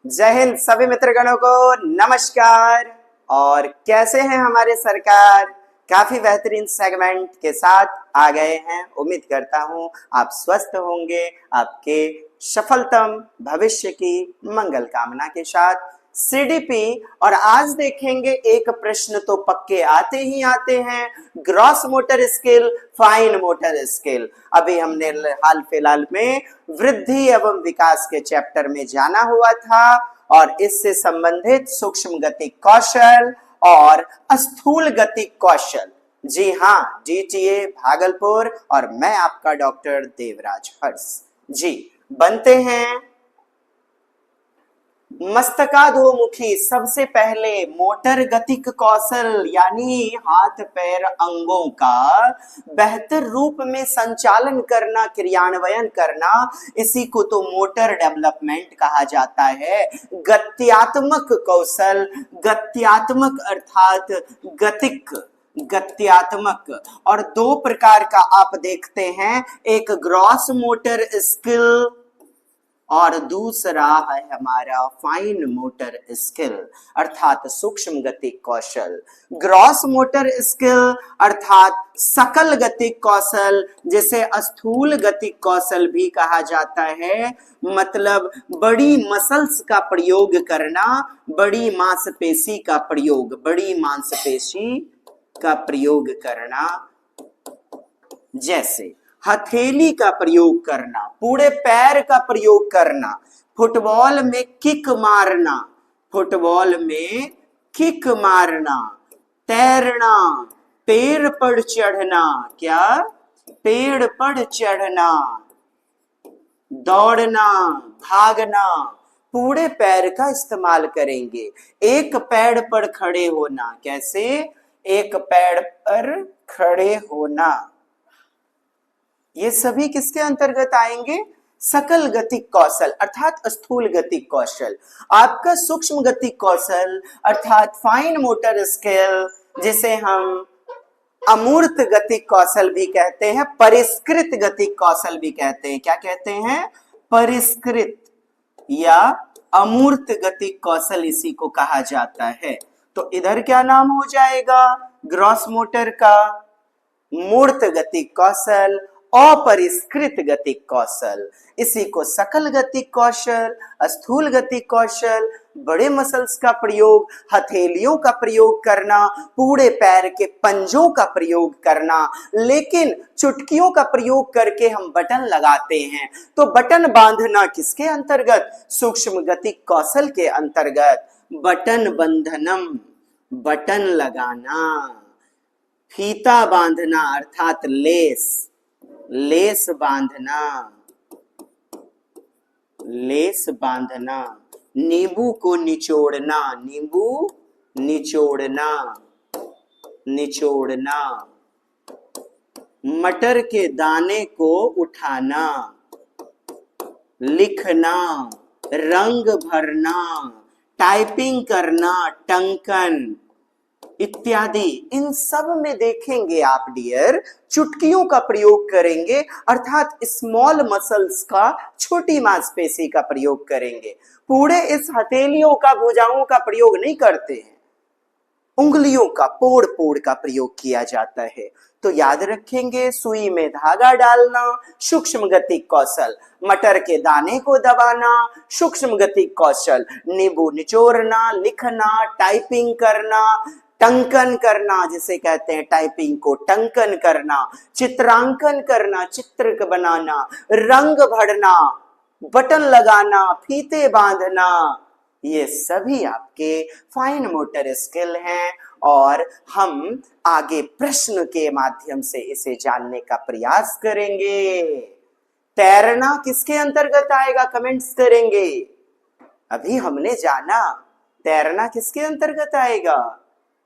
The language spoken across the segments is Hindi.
जय हिंद सभी मित्रगणों को नमस्कार। और कैसे हैं हमारे सरकार? काफी बेहतरीन सेगमेंट के साथ आ गए हैं। उम्मीद करता हूं आप स्वस्थ होंगे, आपके सफलतम भविष्य की मंगल कामना के साथ। सीडीपी और आज देखेंगे एक प्रश्न तो पक्के आते ही आते हैं, gross motor skill, fine motor skill. अभी हमने हाल फिलहाल में वृद्धि एवं विकास के चैप्टर में जाना हुआ था और इससे संबंधित सूक्ष्म गति कौशल और स्थूल गति कौशल। जी हाँ, डीटीए भागलपुर और मैं आपका डॉक्टर देवराज हर्ष जी बनते हैं मस्तकाधोमुखी। सबसे पहले मोटर गतिक कौशल यानी हाथ पैर अंगों का बेहतर रूप में संचालन करना, क्रियान्वयन करना, इसी को तो मोटर डेवलपमेंट कहा जाता है। गत्यात्मक कौशल, गत्यात्मक अर्थात गतिक, गत्यात्मक। और दो प्रकार का आप देखते हैं, एक ग्रॉस मोटर स्किल और दूसरा है हमारा फाइन मोटर स्किल अर्थात सूक्ष्म गति कौशल। ग्रॉस मोटर स्किल अर्थात सकल गति कौशल, जिसे स्थूल गति कौशल भी कहा जाता है, मतलब बड़ी मसल्स का प्रयोग करना, बड़ी मांसपेशी का प्रयोग, बड़ी मांसपेशी का प्रयोग करना, जैसे हथेली का प्रयोग करना, पूरे पैर का प्रयोग करना, फुटबॉल में किक मारना, फुटबॉल में किक मारना, तैरना, पेड़ पर चढ़ना, क्या पेड़ पर चढ़ना, दौड़ना, भागना, पूरे पैर का इस्तेमाल करेंगे। एक पैर पर खड़े होना, कैसे? एक पैर पर खड़े होना, ये सभी किसके अंतर्गत आएंगे? सकल गतिक कौशल अर्थात स्थूल गतिक कौशल। आपका सूक्ष्म गतिक कौशल अर्थात फाइन मोटर स्किल, जिसे हम अमूर्त गतिक कौशल भी कहते हैं, परिष्कृत गतिक कौशल भी कहते हैं। क्या कहते हैं? परिष्कृत या अमूर्त गतिक कौशल इसी को कहा जाता है। तो इधर क्या नाम हो जाएगा ग्रॉस मोटर का? मूर्त गतिक कौशल, अपरिष्कृत गतिक कौशल। इसी को सकल गतिक कौशल, स्थूल गतिक कौशल, बड़े मसल्स का प्रयोग, हथेलियों का प्रयोग करना, पूरे पैर के पंजों का प्रयोग करना। लेकिन चुटकियों का प्रयोग करके हम बटन लगाते हैं, तो बटन बांधना किसके अंतर्गत? सूक्ष्म गतिक कौशल के अंतर्गत। बटन बंधनम, बटन लगाना, फीता बांधना अर्थात लेस, लेस बांधना, लेस बांधना, नींबू को निचोड़ना, नींबू निचोड़ना, निचोड़ना, मटर के दाने को उठाना, लिखना, रंग भरना, टाइपिंग करना, टंकन इत्यादि। इन सब में देखेंगे आप डियर, चुटकियों का प्रयोग करेंगे अर्थात स्मॉल मसल्स का, छोटी मांसपेशी का प्रयोग करेंगे। पूरे इस हथेलियों का, भुजाओं का प्रयोग नहीं करते हैं, उंगलियों का, पोड़ पोड़ का प्रयोग किया जाता है। तो याद रखेंगे, सुई में धागा डालना सूक्ष्म गतिक कौशल, मटर के दाने को दबाना सूक्ष्म गतिक कौशल, नींबू निचोड़ना, लिखना, टाइपिंग करना, टंकन करना, जिसे कहते हैं टाइपिंग को टंकन करना, चित्रांकन करना, चित्र बनाना, रंग भरना, बटन लगाना, फीते बांधना, ये सभी आपके फाइन मोटर स्किल हैं। और हम आगे प्रश्न के माध्यम से इसे जानने का प्रयास करेंगे। तैरना किसके अंतर्गत आएगा? कमेंट्स करेंगे। अभी हमने जाना तैरना किसके अंतर्गत आएगा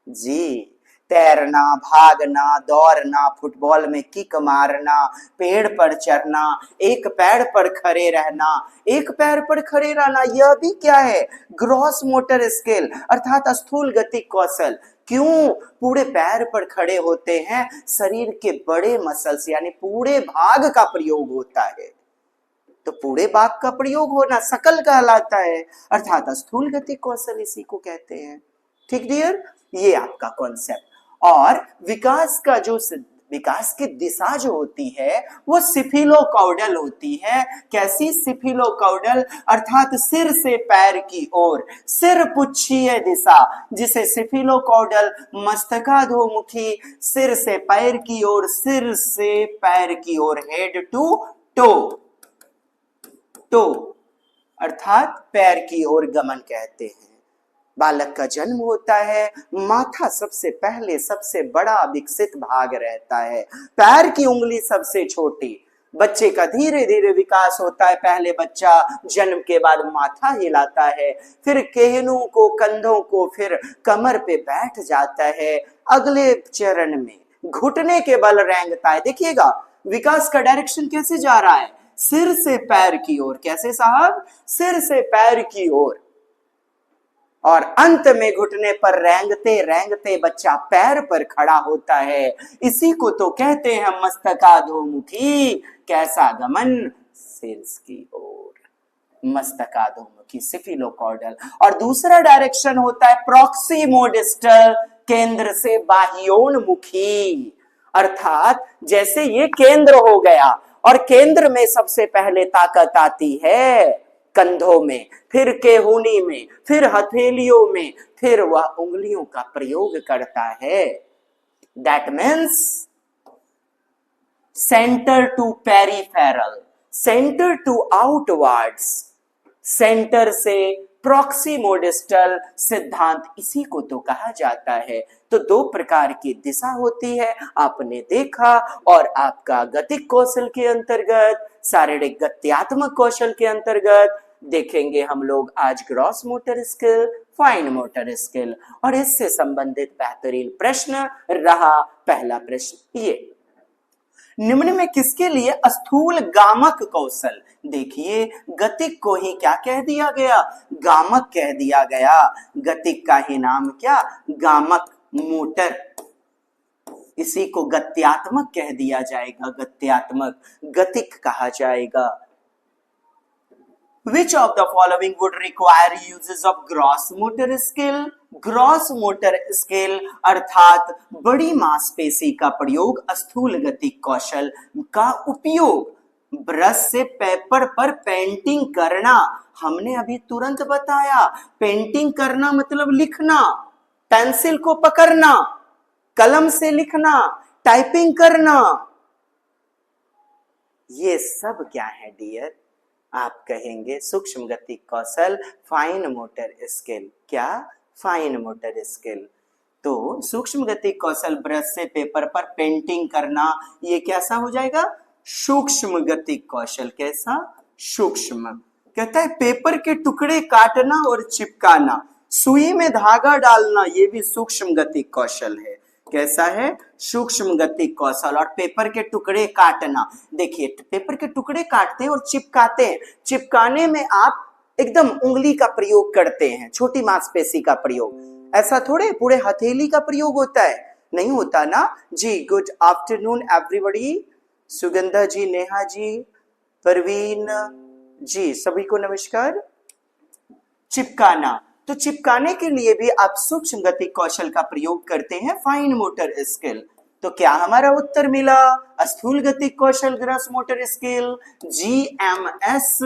जी। तैरना, भागना, दौड़ना, फुटबॉल में किक मारना, पेड़ पर चढ़ना, एक पैर पर खड़े रहना, एक पैर पर खड़े रहना, यह भी क्या है? ग्रॉस मोटर स्किल अर्थात स्थूल गतिक कौशल। क्यों? पूरे पैर पर खड़े होते हैं, शरीर के बड़े मसल्स यानी पूरे भाग का प्रयोग होता है। तो पूरे वाक्य का प्रयोग होना सकल कहलाता है, अर्थात स्थूल गति कौशल इसी को कहते हैं। ठीक डियर, ये आपका कॉन्सेप्ट। और विकास का जो विकास की दिशा जो होती है वो सिफिलोकॉर्डल होती है। कैसी सिफिलोकॉर्डल? अर्थात सिर से पैर की ओर, सिर पुच्छीय दिशा, जिसे सिफिलोकॉर्डल, मस्तकाधोमुखी, सिर से पैर की ओर, सिर से पैर की ओर, हेड टू टो, टो अर्थात पैर की ओर गमन कहते हैं। बालक का जन्म होता है, माथा सबसे पहले सबसे बड़ा विकसित भाग रहता है, पैर की उंगली सबसे छोटी। बच्चे का धीरे धीरे विकास होता है, पहले बच्चा जन्म के बाद माथा हिलाता है, फिर केहनों को, कंधों को, फिर कमर पे बैठ जाता है, अगले चरण में घुटने के बल रेंगता है। देखिएगा विकास का डायरेक्शन कैसे जा रहा है, सिर से पैर की ओर। कैसे साहब? सिर से पैर की ओर, और अंत में घुटने पर रेंगते रेंगते बच्चा पैर पर खड़ा होता है। इसी को तो कहते हैं मस्तकाधोमुखी। कैसा गमन? सिर की ओर, मस्तकाधोमुखी, सिफिलोकॉर्डल। और दूसरा डायरेक्शन होता है प्रॉक्सिमोडिस्टल, केंद्र से बाह्योन्मुखी। अर्थात जैसे ये केंद्र हो गया, और केंद्र में सबसे पहले ताकत आती है कंधों में, फिर केहूनी में, फिर हथेलियों में, फिर वह उंगलियों का प्रयोग करता है। That means centre to peripheral, centre to outwards, centre से प्रॉक्सिमोडिस्टल सिद्धांत, इसी को तो कहा जाता है। तो दो प्रकार की दिशा होती है, आपने देखा। और आपका गतिक कौशल के अंतर्गत, शारीरिक गत्यात्मक कौशल के अंतर्गत देखेंगे हम लोग आज gross motor skill, fine motor skill. और इससे संबंधित बेहतरीन प्रश्न रहा पहला प्रश्न ये, निम्न में किसके लिए स्थूल गामक कौशल? देखिए गतिक को ही क्या कह दिया गया? गामक कह दिया गया। गतिक का ही नाम क्या? गामक, मोटर। इसी को गत्यात्मक कह दिया जाएगा, गत्यात्मक, गतिक कहा जाएगा। Which of the following would require uses of gross motor skill? Gross motor skill अर्थात बड़ी मांसपेशी का प्रयोग, स्थूल गतिक कौशल का उपयोग। ब्रश से पेपर पर पेंटिंग करना, हमने अभी तुरंत बताया। पेंटिंग करना मतलब लिखना, पेंसिल को पकड़ना, कलम से लिखना, टाइपिंग करना, ये सब क्या है डियर? आप कहेंगे सूक्ष्म गतिक कौशल, फाइन मोटर स्किल। क्या? Fine motor skill. तो सूक्ष्म गतिक कौशल, ब्रश से पेपर पर पेंटिंग करना, ये कैसा हो जाएगा? सूक्ष्म गतिक कौशल। कैसा? सूक्ष्म। कहता है पेपर के टुकड़े काटना और चिपकाना, सुई में धागा डालना, ये भी सूक्ष्म गतिक कौशल है। कैसा है? सूक्ष्म गतिक कौशल। और पेपर के टुकड़े काटना, देखिए पेपर के टुकड़े काटते हैं और चिपकाते हैं। चिपकाने में आप एकदम उंगली का प्रयोग करते हैं, छोटी मांसपेशी का प्रयोग। ऐसा थोड़े पूरे हथेली का प्रयोग होता है, नहीं होता ना जी। गुड आफ्टरनून एवरीबॉडी, सुगंधा जी, नेहा जी, परवीन जी, सभी को नमस्कार। चिपकाना, तो चिपकाने के लिए भी आप सूक्ष्म गतिक कौशल का प्रयोग करते हैं, फाइन मोटर स्किल। तो क्या हमारा उत्तर मिला? स्थूल गतिक कौशल, ग्रॉस मोटर स्किल, GMS।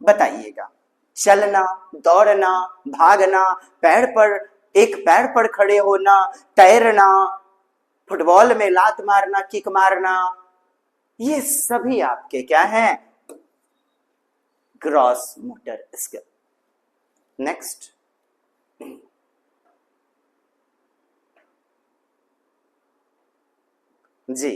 बताइएगा। चलना, दौड़ना, भागना, पैर पर, एक पैर पर खड़े होना, तैरना, फुटबॉल में लात मारना, किक मारना, ये सभी आपके क्या हैं? Gross motor skill. नेक्स्ट, जी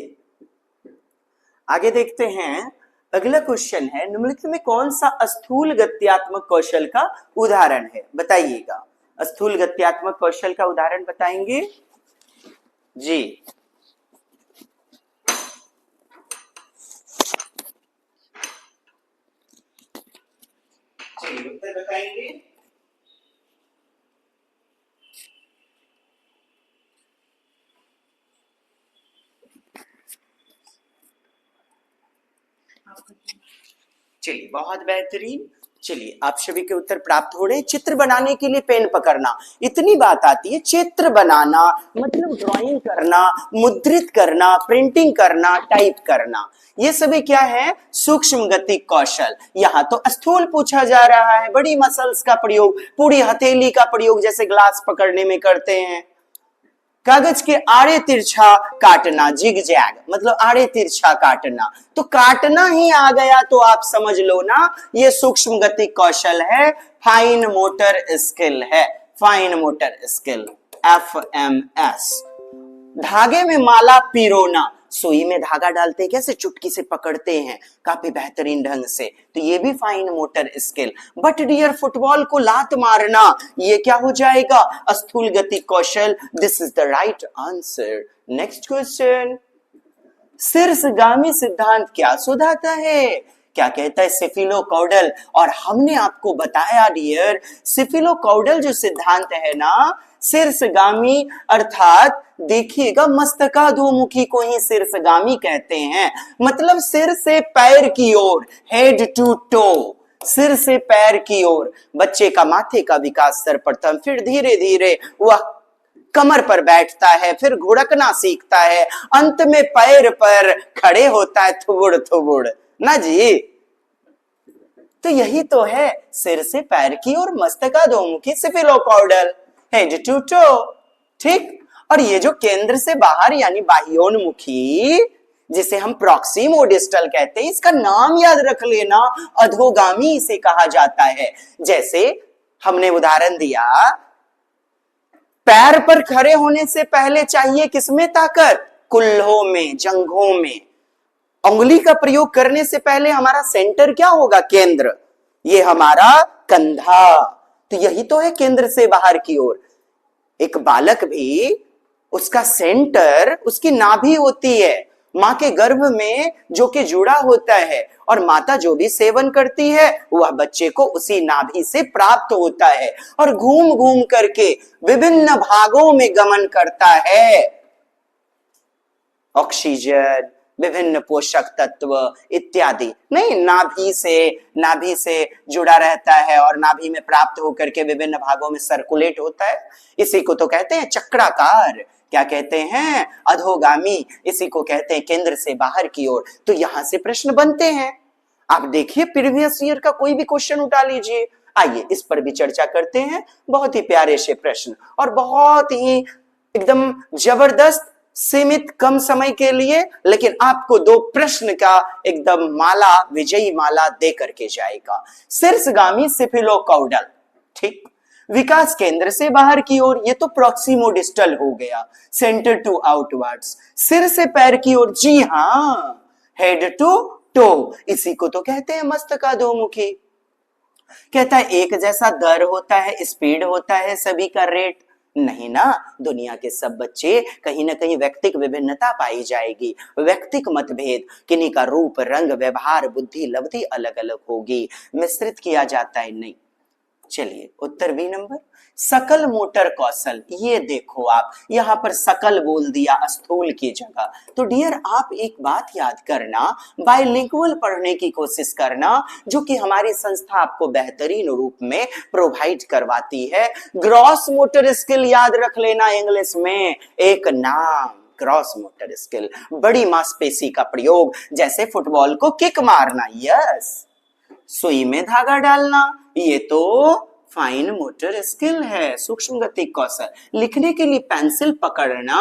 आगे देखते हैं। अगला क्वेश्चन है, निम्नलिखित में कौन सा स्थूल गत्यात्मक कौशल का उदाहरण है? बताइएगा। स्थूल गत्यात्मक कौशल का उदाहरण बताएंगे जी। उत्तर बताएंगे। चलिए बहुत बेहतरीन। चलिए आप सभी के उत्तर प्राप्त हो रहे हैं। चित्र बनाने के लिए पेन पकड़ना, इतनी बात आती है। चित्र बनाना मतलब ड्राइंग करना, मुद्रित करना, प्रिंटिंग करना, टाइप करना, ये सभी क्या है? सूक्ष्म गति कौशल। यहाँ तो स्थूल पूछा जा रहा है, बड़ी मसल्स का प्रयोग, पूरी हथेली का प्रयोग जैसे ग्लास पकड़ने में करते हैं। कागज के आड़े तिरछा काटना, जिग जैग मतलब आड़े तिरछा काटना, तो काटना ही आ गया तो आप समझ लो ना, ये सूक्ष्म गति कौशल है, फाइन मोटर स्किल है, फाइन मोटर स्किल, FMS। धागे में माला पिरोना, सुई में धागा डालते हैं कैसे, चुटकी से पकड़ते हैं काफी बेहतरीन ढंग से, तो ये भी fine motor skill. But dear football को लात मारना, ये क्या हो जाएगा? स्थूल गति कौशल। This is the right answer. Next question, शीर्षगामी सिद्धांत क्या सुझाता है? क्या कहता है? सिफिलोकौडल। और हमने आपको बताया डियर, सिफिलोकौडल जो सिद्धांत है ना, शीर्षगामी अर्थात देखिएगा मस्तकाधोमुखी को ही शीर्षगामी कहते हैं, मतलब सिर से पैर की ओर, हेड टू टो, सिर से पैर की ओर। बच्चे का माथे का विकास सर्वप्रथम, फिर धीरे धीरे वह कमर पर बैठता है, फिर घुड़कना सीखता है, अंत में पैर पर खड़े होता है, थुबुड़ थुबुड़ ना जी। तो यही तो है, सिर से पैर की ओर, मस्तकाधोमुखी, सिफिलोकौडल, हेड टू टो। ठीक। और ये जो केंद्र से बाहर यानी बाह्योन्मुखी, जिसे हम प्रॉक्सिमोडिस्टल कहते हैं, इसका नाम याद रख लेना, अधोगामी इसे कहा जाता है। जैसे हमने उदाहरण दिया, पैर पर खड़े होने से पहले चाहिए किसमें ताकत? कुल्हों में, जंघों में। उंगली का प्रयोग करने से पहले हमारा सेंटर क्या होगा? केंद्र, ये हमारा कंधा। तो यही तो है केंद्र से बाहर की ओर। एक बालक भी, उसका सेंटर उसकी नाभि होती है, मां के गर्भ में जो कि जुड़ा होता है, और माता जो भी सेवन करती है वह बच्चे को उसी नाभि से प्राप्त होता है, और घूम घूम करके विभिन्न भागों में गमन करता है। ऑक्सीजन, विभिन्न पोषक तत्व इत्यादि, नहीं, नाभि से जुड़ा रहता है और नाभि में प्राप्त होकर के विभिन्न भागों में सर्कुलेट होता है। इसी को तो कहते हैं चक्राकार। क्या कहते हैं? अधोगामी। इसी को कहते हैं केंद्र से बाहर की ओर। तो यहां से प्रश्न बनते हैं। आप देखिए प्रीवियस ईयर का कोई भी क्वेश्चन उठा लीजिए, आइए इस पर भी चर्चा करते हैं। बहुत ही प्यारे से प्रश्न और बहुत ही एकदम जबरदस्त, सीमित कम समय के लिए, लेकिन आपको 2 प्रश्न का एकदम माला, विजयी माला दे करके जाएगा। शीर्षगामी सिफिलोकौडल, ठीक। विकास केंद्र से बाहर की ओर, ये तो प्रॉक्सिमोडिस्टल हो गया, सेंटर टू आउटवर्ड्स। सिर से पैर की ओर, जी हां, हेड टू टो, इसी को तो कहते हैं मस्तकाधोमुखी। कहता है एक जैसा दर होता है, स्पीड होता है, सभी का रेट नहीं ना। दुनिया के सब बच्चे कहीं ना कहीं व्यक्तिक विभिन्नता पाई जाएगी, व्यक्तिक मतभेद, किन्हीं का रूप, रंग, व्यवहार, बुद्धि, लब्धि अलग अलग होगी, मिश्रित किया जाता है नहीं। चलिए उत्तर बी नंबर, सकल मोटर कौशल। ये देखो आप यहां पर सकल बोल दिया स्थूल की जगह। तो डियर आप एक बात याद करना, बाइलिंगुअल पढ़ने की कोशिश करना, जो कि हमारी संस्था आपको बेहतरीन रूप में प्रोवाइड करवाती है। ग्रॉस मोटर स्किल याद रख लेना, इंग्लिश में एक नाम, क्रॉस मोटर स्किल, बड़ी मांसपेशी का प्रयोग, जैसे फुटबॉल को किक मारना, यस, सुई में धागा डालना, ये तो फाइन मोटर स्किल है, सूक्ष्म गति कौशल। लिखने के लिए पेंसिल पकड़ना,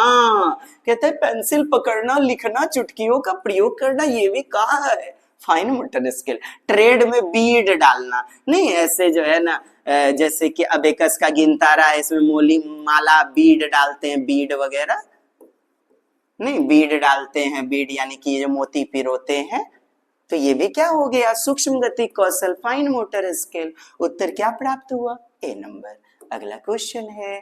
कहता है पेंसिल पकड़ना, लिखना, चुटकियों का प्रयोग करना, ये भी कहा है फाइन मोटर स्किल। ट्रेड में बीड डालना, नहीं ऐसे जो है ना, जैसे कि अबेकस का गिनतारा है, इसमें मोली माला बीड डालते हैं, बीड वगैरह नहीं, बीड डालते हैं, बीड यानी कि ये जो मोती पिरोते हैं। तो ये भी क्या हो गया? सूक्ष्म गति कौशल, फाइन मोटर स्किल। उत्तर क्या प्राप्त हुआ? ए नंबर। अगला क्वेश्चन है,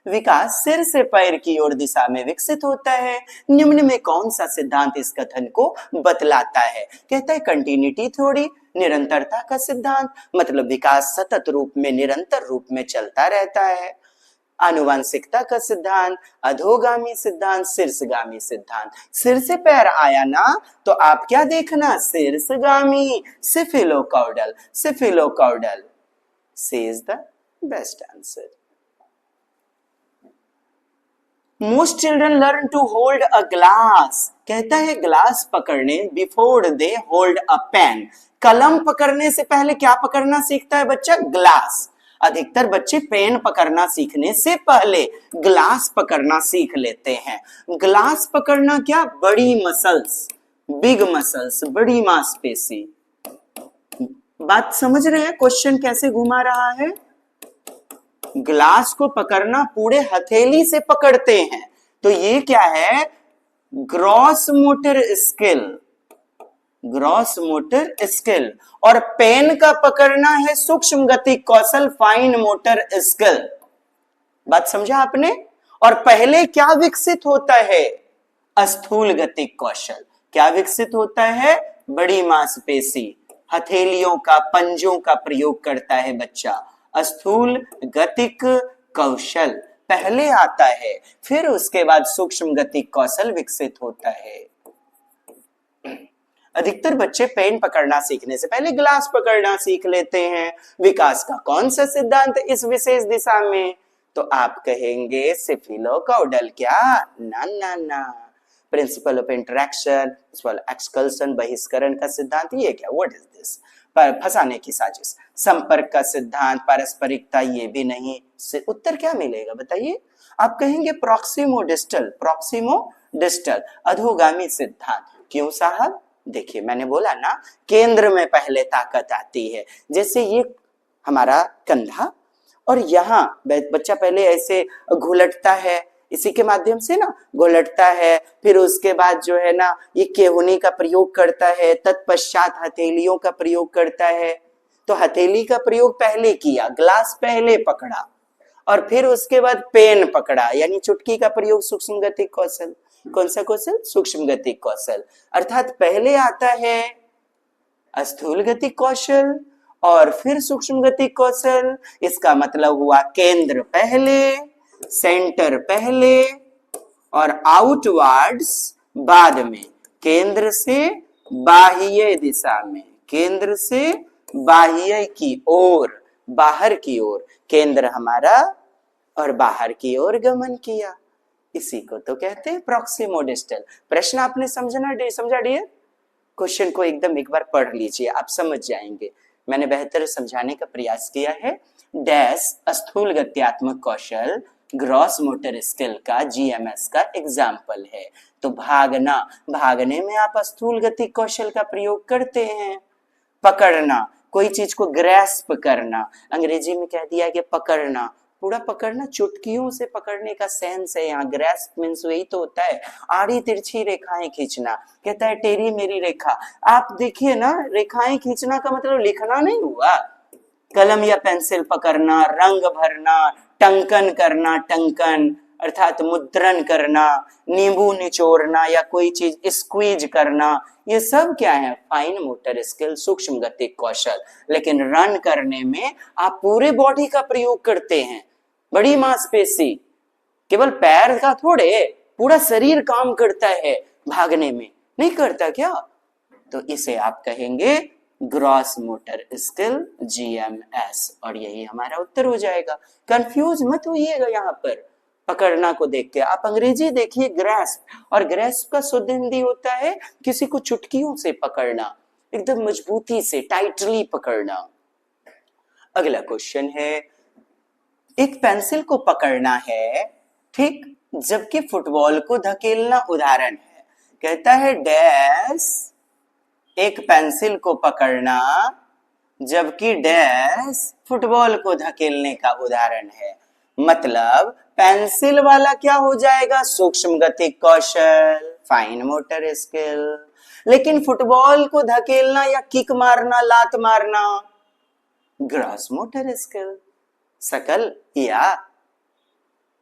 विकास सिर से पैर की ओर दिशा में विकसित होता है, निम्न में कौन सा सिद्धांत इस कथन को बतलाता है? कहता है कंटिन्यूटी थ्योरी, निरंतरता का सिद्धांत, मतलब विकास सतत रूप में, निरंतर रूप में चलता रहता है। आनुवंशिकता का सिद्धांत, अधोगामी सिद्धांत, शीर्षगामी सिद्धांत। सिर से पैर आया ना तो आप क्या देखना, शीर्षगामी, cephalocaudal, cephalocaudal. C is the best answer. Most children learn to hold a glass, कहता है ग्लास पकड़ने before they hold a pen. कलम पकड़ने से पहले क्या पकड़ना सीखता है बच्चा, ग्लास। अधिकतर बच्चे पेन पकड़ना सीखने से पहले ग्लास पकड़ना सीख लेते हैं। ग्लास पकड़ना क्या, बड़ी मसल्स, बिग मसल्स, बड़ी मांसपेशी। बात समझ रहे हैं क्वेश्चन कैसे घुमा रहा है। ग्लास को पकड़ना पूरे हथेली से पकड़ते हैं, तो ये क्या है, gross motor skill, gross motor skill. और पेन का पकड़ना है सूक्ष्म गति कौशल, फाइन मोटर स्किल। बात समझा आपने। और पहले क्या विकसित होता है, स्थूल गति कौशल। क्या विकसित होता है, बड़ी मांसपेशी, हथेलियों का, पंजों का प्रयोग करता है बच्चा। स्थूल गतिक कौशल पहले आता है, फिर उसके बाद सूक्ष्म गतिक कौशल विकसित होता है। अधिकतर बच्चे पेन पकड़ना सीखने से पहले ग्लास पकड़ना सीख लेते हैं। विकास का कौन सा सिद्धांत इस विशेष दिशा में, तो आप कहेंगे सिफिलोकॉर्डल। क्या, ना ना ना, प्रिंसिपल ऑफ इंटरेक्शन, एक्सकल्सन, बहिष्करण का सिद्धांत। ये क्या, व्हाट इज दिस, पर फंसाने की साजिश। संपर्क का सिद्धांत, पारस्परिकता, ये भी नहीं। उत्तर क्या मिलेगा बताइए। आप कहेंगे प्रॉक्सिमो डिस्टल, प्रॉक्सिमो डिस्टल, अधोगामी सिद्धांत। क्यों साहब, देखिए मैंने बोला ना, केंद्र में पहले ताकत आती है। जैसे ये हमारा कंधा, और यहाँ बच्चा पहले ऐसे घुलटता है, इसी के माध्यम से ना घुलटता है, फिर उसके बाद जो है ना ये केहूनी का प्रयोग करता है, तत्पश्चात हथेलियों का प्रयोग करता है। तो हथेली का प्रयोग पहले किया, ग्लास पहले पकड़ा, और फिर उसके बाद पेन पकड़ा, यानी चुटकी का प्रयोग सूक्ष्म गतिक कौशल। कौन सा कौशल, सूक्ष्म गतिक कौशल। अर्थात पहले आता है स्थूल गतिक कौशल और फिर सूक्ष्म गतिक कौशल। इसका मतलब हुआ केंद्र पहले, सेंटर पहले और आउटवर्ड्स बाद में। केंद्र से बाह्य दिशा में, केंद्र से बाह्य की ओर, बाहर की ओर केंद्र हमारा, और बाहर की ओर गमन किया। इसी को तो कहते हैं प्रॉक्सिमो डिस्टल। प्रश्न आपने समझा डियर। क्वेश्चन को एकदम एक बार पढ़ लीजिए, आप समझ जाएंगे। मैंने बेहतर समझाने का प्रयास किया है। डैश स्थूल गत्यात्मक कौशल ग्रॉस मोटर स्किल का, जीएमएस का एग्जाम्पल है। तो भागना, भागने में आप स्थूल गति कौशल का प्रयोग करते हैं। पकड़ना, कोई चीज को ग्रैस्प करना, अंग्रेजी में कह दिया कि पकड़ना, पूरा पकड़ना, चुटकियों से पकड़ने का सेंस है यहाँ। ग्रैस्प मीन्स वही तो होता है, आड़ी तिरछी रेखाएं खींचना। कहता है टेढ़ी मेरी रेखा। आप देखिए ना, रेखाएं खींचना का मतलब लिखना नहीं हुआ। कलम या पेंसिल पकड़ना, रंग भरना, टंकन करना, टंकन अर्थात मुद्रण करना, नींबू निचोड़ना या कोई चीज स्क्वीज करना, ये सब क्या है, फाइन मोटर स्किल, सूक्ष्म गतिक कौशल। लेकिन रन करने में आप पूरे बॉडी का प्रयोग करते हैं, बड़ी मांसपेशी, केवल पैर का थोड़े, पूरा शरीर काम करता है भागने में, नहीं करता क्या। तो इसे आप कहेंगे ग्रॉस मोटर स्किल, जीएमएस, और यही हमारा उत्तर हो जाएगा। कंफ्यूज मत होइएगा यहाँ पर पकड़ना को देख के। आप अंग्रेजी देखिए ग्रैस्प, और ग्रैस्प का शुद्ध हिंदी होता है किसी को चुटकियों से पकड़ना, एकदम मजबूती से, टाइटली पकड़ना। अगला क्वेश्चन है, एक पेंसिल को पकड़ना है, ठीक, जबकि फुटबॉल को धकेलना उदाहरण है। कहता है डैश एक पेंसिल को पकड़ना जबकि डैश फुटबॉल को धकेलने का उदाहरण है। मतलब पेंसिल वाला क्या हो जाएगा, सूक्ष्म गतिक कौशल, फाइन मोटर स्किल। लेकिन फुटबॉल को धकेलना या किक मारना, लात मारना, ग्रॉस मोटर स्किल, सकल या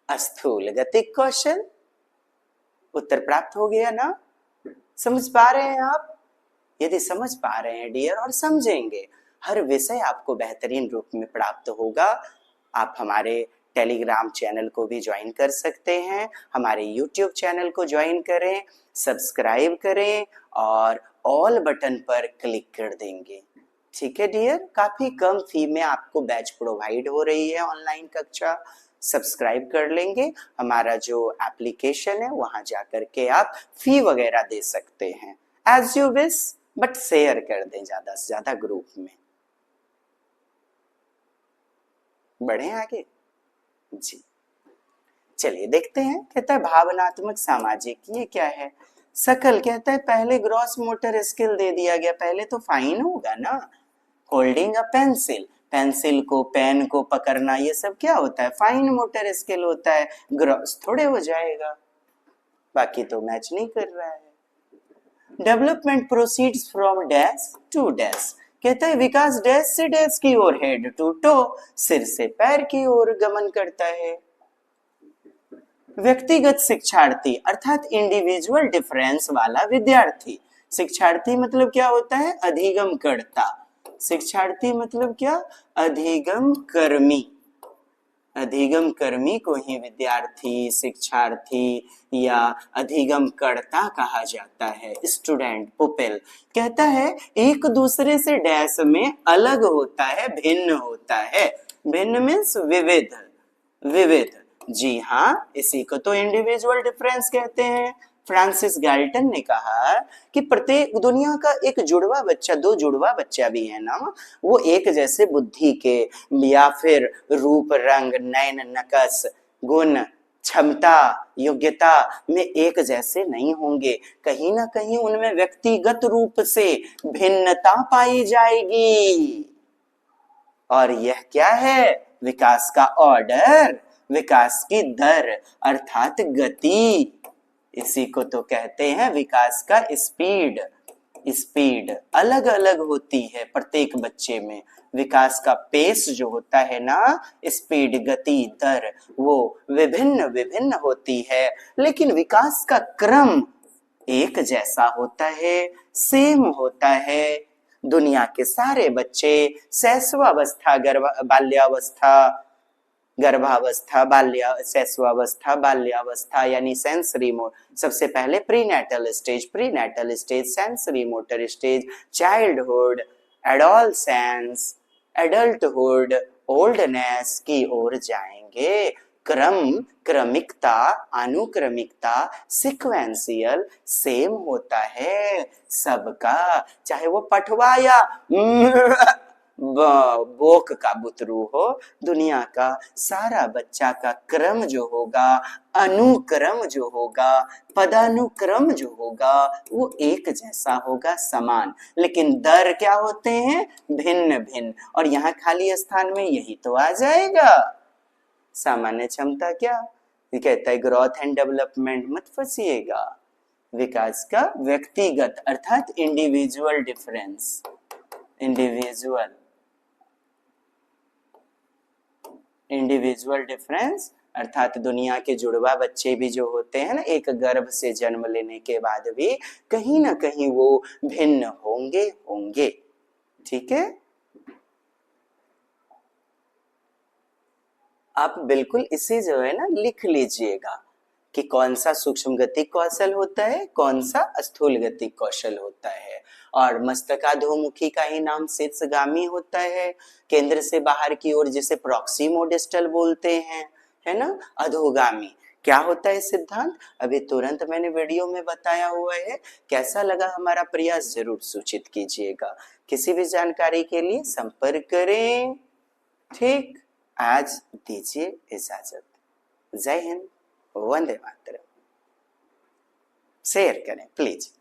स्थूल गतिक कौशल। उत्तर प्राप्त हो गया ना। समझ पा रहे हैं आप। यदि समझ पा रहे हैं डियर और समझेंगे, हर विषय आपको बेहतरीन रूप में प्राप्त होगा। आप हमारे टेलीग्राम चैनल को भी ज्वाइन कर सकते हैं, हमारे यूट्यूब चैनल को ज्वाइन करें, सब्सक्राइब करें और ऑल बटन पर क्लिक कर देंगे। ठीक है डियर, काफी कम फी में आपको बैच प्रोवाइड हो रही है, ऑनलाइन कक्षा। सब्सक्राइब कर लेंगे, हमारा जो एप्लीकेशन है वहां जाकर के आप फी वगैरह दे सकते हैं, as you wish, but share कर दें ज्यादा से ज्यादा ग्रुप में। बढ़े आगे जी, चलिए देखते हैं। कहता है भावनात्मक सामाजिक, ये क्या है? सकल कहता है पहले ग्रॉस मोटर स्किल दे दिया गया, पहले तो फाइन होगा ना। होल्डिंग अ पेंसिल, पेंसिल को पेन को पकड़ना, ये सब क्या होता है? फाइन मोटर स्किल होता है, ग्रॉस थोड़े हो जाएगा, बाकी तो मैच नहीं कर रहा है। Development proceeds from dash to dash, कहता है विकास डैश से डैश की ओर, हेड टू टो, सिर से पैर की ओर गमन करता है। व्यक्तिगत शिक्षार्थी अर्थात इंडिविजुअल डिफरेंस वाला विद्यार्थी। शिक्षार्थी मतलब क्या होता है? अधिगम कर्ता। शिक्षार्थी मतलब क्या? अधिगम कर्मी। अधिगम कर्मी को ही विद्यार्थी, शिक्षार्थी या अधिगम कर्ता कहा जाता है। स्टूडेंट, पुपिल, कहता है एक दूसरे से डैश में अलग होता है, भिन्न होता है। भिन्न मीन्स विविध, विविध। जी हाँ, इसी को तो इंडिविजुअल डिफरेंस कहते हैं। फ्रांसिस गैल्टन ने कहा कि प्रत्येक दुनिया का एक जुड़वा बच्चा, दो जुड़वा बच्चा भी है ना, वो एक जैसे बुद्धि के या फिर रूप रंग नयन नकश गुण क्षमता योग्यता में एक जैसे नहीं होंगे, कहीं ना कहीं उनमें व्यक्तिगत रूप से भिन्नता पाई जाएगी। और यह क्या है? विकास का ऑर्डर, विकास की दर अर्थात गति। इसी को तो कहते हैं विकास का स्पीड। स्पीड अलग अलग होती है प्रत्येक बच्चे में। विकास का पेस जो होता है ना, स्पीड गति दर, वो विभिन्न विभिन्न होती है, लेकिन विकास का क्रम एक जैसा होता है, सेम होता है। दुनिया के सारे बच्चे शैशवावस्था, बाल्यावस्था, गर्भावस्था, शैशवावस्था, बाल्यावस्था यानी सेंसरी मोड, सबसे पहले prenatal stage, sensory motor stage, childhood, adolescence, adulthood, oldness की ओर जाएंगे। क्रम, क्रमिकता, अनुक्रमिकता, सिक्वेंशियल सेम होता है सबका, चाहे वो पठवा या बोक का बुतरू हो। दुनिया का सारा बच्चा का क्रम जो होगा, अनुक्रम जो होगा, पदानुक्रम जो होगा, वो एक जैसा होगा, समान, लेकिन दर क्या होते हैं? भिन्न भिन्न। और यहाँ खाली स्थान में यही तो आ जाएगा। सामान्य क्षमता क्या कहता है? ग्रोथ एंड डेवलपमेंट, मत फंसिएगा। विकास का व्यक्तिगत अर्थात इंडिविजुअल डिफरेंस, इंडिविजुअल डिफरेंस अर्थात दुनिया के जुड़वा बच्चे भी जो होते हैं ना, एक गर्भ से जन्म लेने के बाद भी कहीं ना कहीं वो भिन्न होंगे। ठीक है, आप बिल्कुल इसे जो है ना लिख लीजिएगा कि कौन सा सूक्ष्म गति कौशल होता है, कौन सा स्थूल गति कौशल होता है। और मस्तकाधोमुखी का ही नाम शीर्षगामी होता है, केंद्र से बाहर की ओर जिसे प्रॉक्सिमोडिस्टल बोलते हैं, है ना। अधोगामी क्या होता है सिद्धांत? अभी तुरंत मैंने वीडियो में बताया हुआ है। कैसा लगा हमारा प्रयास जरूर सूचित कीजिएगा। किसी भी जानकारी के लिए संपर्क करें। ठीक, आज दीजिए इजाजत। जय हिंद, वंदे मातरम। शेयर करें प्लीज।